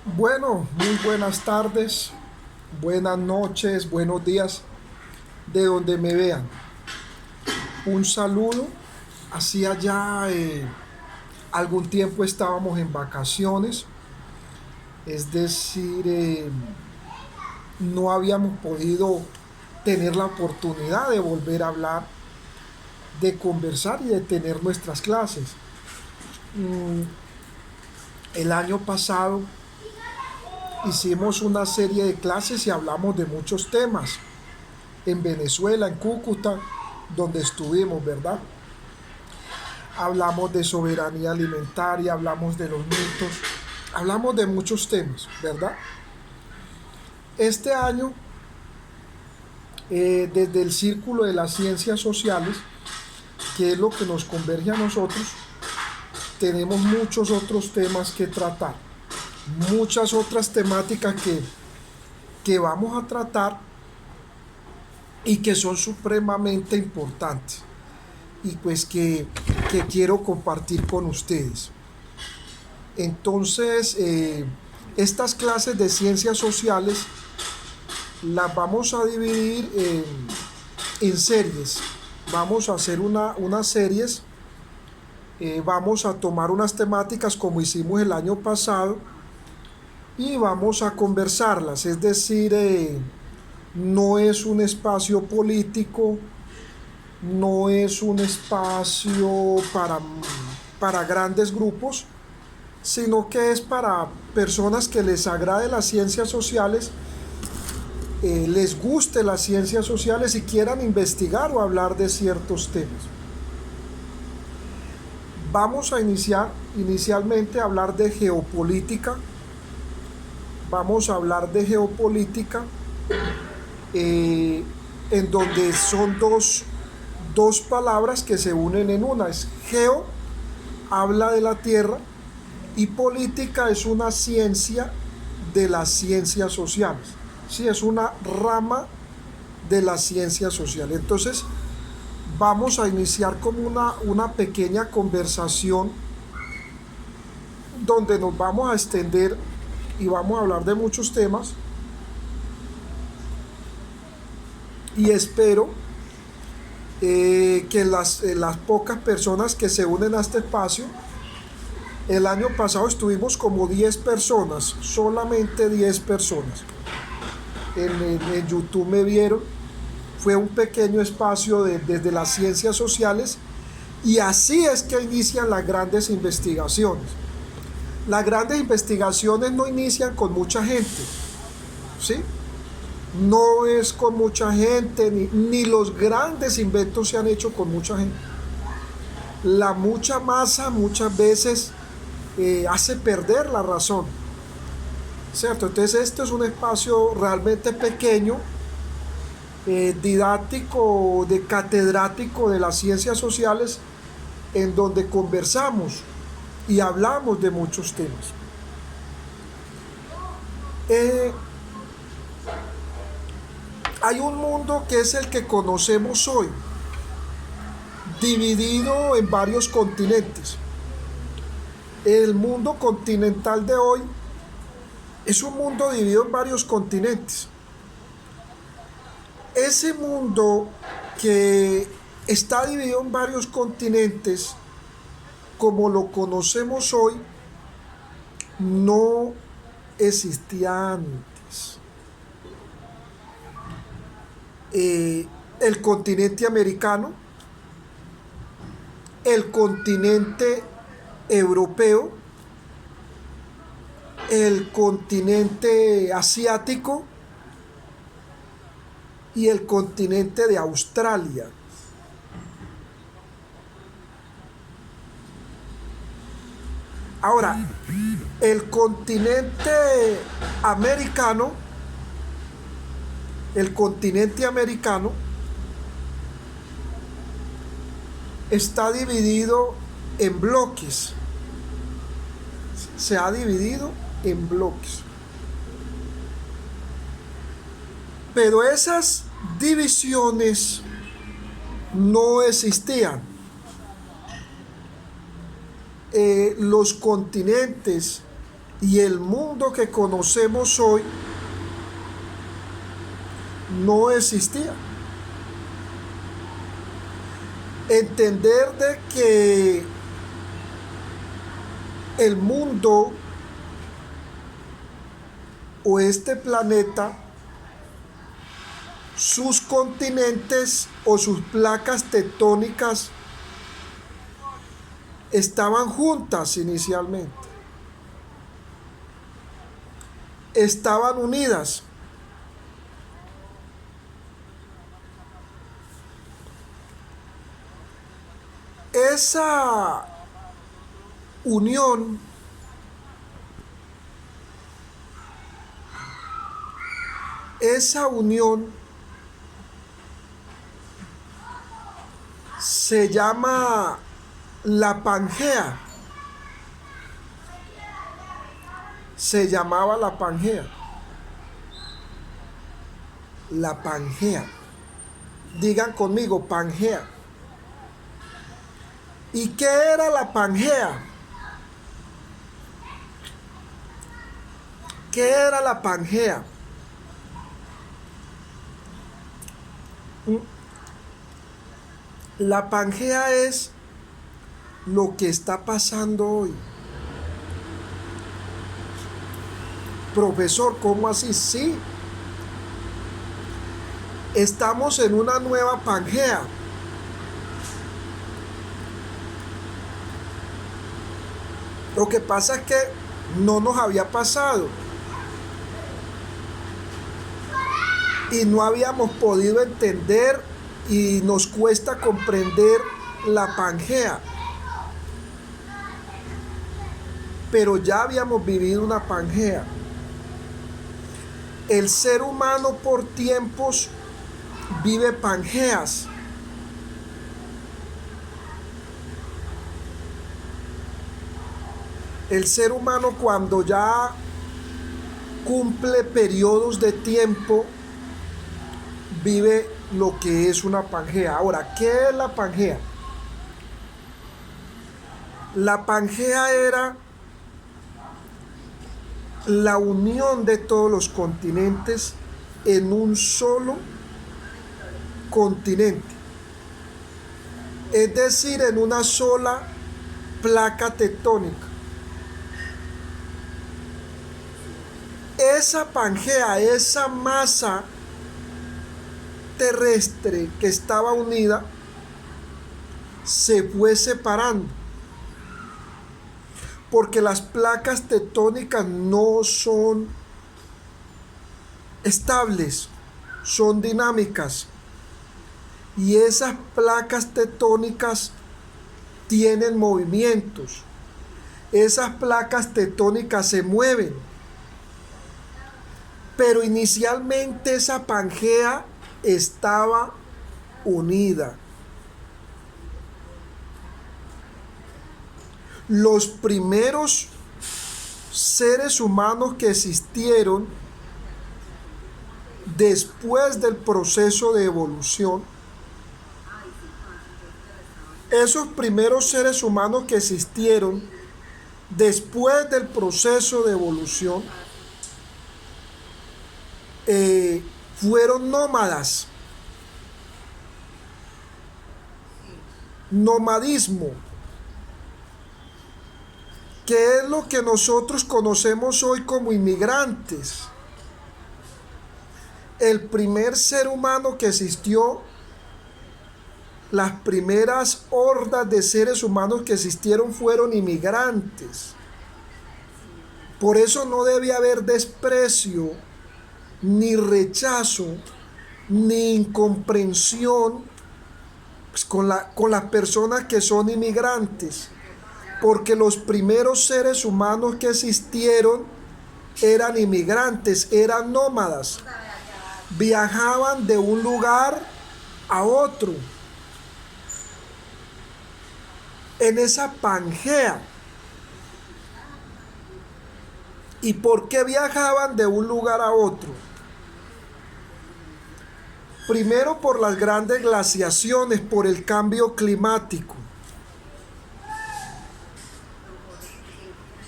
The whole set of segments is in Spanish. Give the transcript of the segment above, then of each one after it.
Bueno, muy buenas tardes, buenas noches, buenos días, de donde me vean. Un saludo. Hacía ya algún tiempo estábamos en vacaciones, es decir, no habíamos podido tener la oportunidad de volver a hablar, de conversar y de tener nuestras clases. El año pasado hicimos una serie de clases y hablamos de muchos temas. En Venezuela, en Cúcuta, donde estuvimos, ¿verdad? Hablamos de soberanía alimentaria, hablamos de los mitos, hablamos de muchos temas, ¿verdad? Este año, desde el Círculo de las Ciencias Sociales, que es lo que nos converge a nosotros, tenemos muchos otros temas que tratar, muchas otras temáticas que vamos a tratar y que son supremamente importantes y pues que quiero compartir con ustedes. Entonces, estas clases de ciencias sociales las vamos a dividir en series. Vamos a hacer unas series, vamos a tomar unas temáticas como hicimos el año pasado y vamos a conversarlas. Es decir, no es un espacio político, no es un espacio para grandes grupos, sino que es para personas que les agrade las ciencias sociales, les guste las ciencias sociales y quieran investigar o hablar de ciertos temas. Vamos a iniciar inicialmente a hablar de geopolítica. Vamos a hablar de geopolítica en donde son dos palabras que se unen en una. Es geo, habla de la tierra, y política es una ciencia de las ciencias sociales. Sí, es una rama de las ciencias sociales. Entonces, vamos a iniciar como una pequeña conversación donde nos vamos a extender y vamos a hablar de muchos temas. Y espero que las pocas personas que se unen a este espacio, el año pasado estuvimos como 10 personas, solamente 10 personas. En YouTube me vieron, fue un pequeño espacio desde las ciencias sociales y así es que inician las grandes investigaciones. Las grandes investigaciones no inician con mucha gente, ¿sí? No es con mucha gente, ni los grandes inventos se han hecho con mucha gente. La mucha masa muchas veces hace perder la razón, ¿cierto? Entonces esto es un espacio realmente pequeño, didáctico, de catedrático de las ciencias sociales, en donde conversamos y hablamos de muchos temas. Eh, Hay un mundo que es el que conocemos hoy, dividido en varios continentes. El mundo continental de hoy es un mundo dividido en varios continentes. Ese mundo que está dividido en varios continentes, como lo conocemos hoy, no existía antes. El continente americano, el continente europeo, el continente asiático y el continente de Australia. Ahora, el continente americano, el continente americano está dividido en bloques. Se ha dividido en bloques. Pero esas divisiones no existían. Los continentes Y el mundo que conocemos hoy no existía. Entender de que el mundo o este planeta, sus continentes o sus placas tectónicas estaban juntas inicialmente, estaban unidas. Esa unión se llama la Pangea. Se llamaba la Pangea. La Pangea. Digan conmigo, Pangea. ¿Y qué era la Pangea? ¿Qué era la Pangea? La Pangea es lo que está pasando hoy. Profesor, ¿cómo así? Sí. Estamos en una nueva Pangea. Lo que pasa es que no nos había pasado. Y no habíamos podido entender y nos cuesta comprender la Pangea. Pero ya habíamos vivido una Pangea. El ser humano por tiempos vive Pangeas. El ser humano cuando ya cumple periodos de tiempo vive lo que es una Pangea. Ahora, ¿qué es la Pangea? La Pangea era la unión de todos los continentes en un solo continente. Es decir, en una sola placa tectónica. Esa Pangea, esa masa terrestre que estaba unida, se fue separando. Porque las placas tectónicas no son estables, son dinámicas. Y esas placas tectónicas tienen movimientos. Esas placas tectónicas se mueven. Pero inicialmente esa Pangea estaba unida. Los primeros seres humanos que existieron después del proceso de evolución, esos primeros seres humanos que existieron después del proceso de evolución, fueron nómadas. Nomadismo, que es lo que nosotros conocemos hoy como inmigrantes. El primer ser humano que existió, las primeras hordas de seres humanos que existieron fueron inmigrantes. Por eso no debe haber desprecio, ni rechazo, ni incomprensión pues, con las personas que son inmigrantes. Porque los primeros seres humanos que existieron eran inmigrantes, eran nómadas. Viajaban de un lugar a otro. En esa Pangea. ¿Y por qué viajaban de un lugar a otro? Primero por las grandes glaciaciones, por el cambio climático.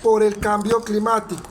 por el cambio climático.